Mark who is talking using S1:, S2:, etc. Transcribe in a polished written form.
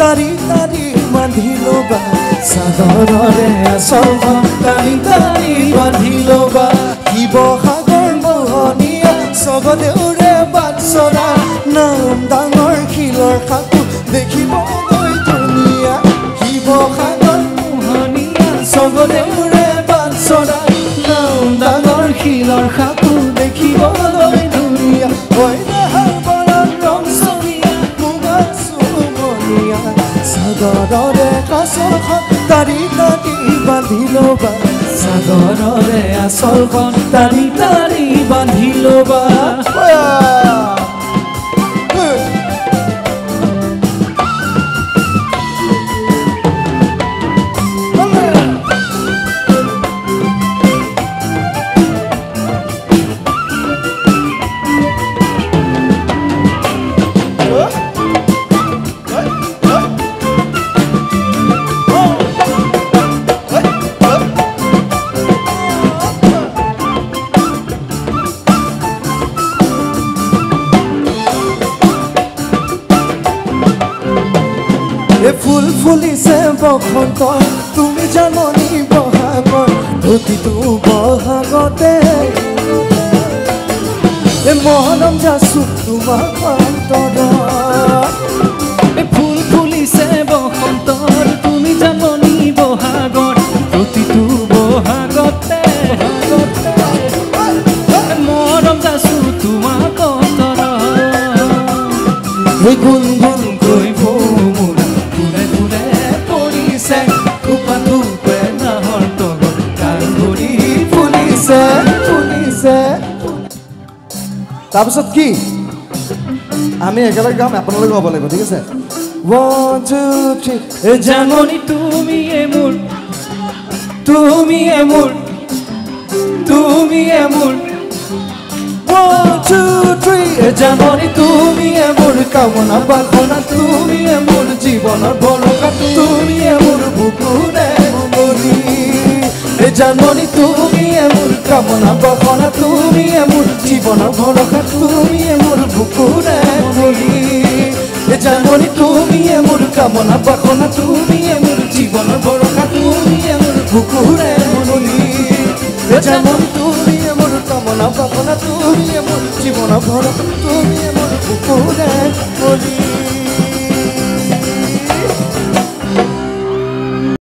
S1: তাৰি তাৰি বান্ধি ল'বা চাদৰৰে আঁচলখন তাৰি তাৰি বান্ধি ল'বা শিৱসাগৰ মোহনীয়া স্বৰ্গদেউৰে বাটচৰা নাম ডাঙৰ শিলৰ সাঁকো দেখিবলৈ ধুনীয়া শিৱসাগৰ মোহনীয়া স্বৰ্গদেউৰে বাটচৰা নাম ডাঙৰ শিলৰ সাঁকো দেখিবলৈ ধুনীয়া সাগৰৰে আঁচলখন তাৰি তাৰি বান্ধি ল'বা সাগৰৰে আঁচলখন তাৰি তাৰি বান্ধি ল'বা ফুল ফুলিছে বসন্ত তুমি জাননী বহাগৰ প্ৰতিটো বহাগতে মৰম যাচো তোমাক অন্তৰত ফুল ফুলিছে বসন্তৰ তুমি জাননী বহাগৰ প্ৰতিটো বহাগতে মৰম যাচো তোমাক অন্তৰত গুণগুণকৈ তাৰপিছত কি আমি একেলগে গাম আপোনালোকে গাব লাগিব ঠিক আছে 1 2 3 জাননী তুমিয়ে মোৰ 1 2 3 জাননী তুমিয়ে মোৰ কামনা বাসনা তুমিয়ে মোৰ জীৱনৰ ভৰসা তুমিয়ে মোৰ বুকুৰে মনি জাননী তুমিয়ে মোৰ কামনা বাসনা তুমিয়ে মোৰ জীৱনৰ ভৰসা তুমিয়ে মোৰ বুকুৰে মনি জাননী তুমিয়ে মোৰ কামনা বাসনা তুমিয়ে মোৰ জীৱনৰ ভৰসা তুমিয়ে মোৰ বুকুৰে মনি জাননী তুমিয়ে মোৰ কামনা বাসনা তুমিয়ে মোৰ জীৱনৰ ভৰসা তুমিয়ে মোৰ বুকুৰে মনি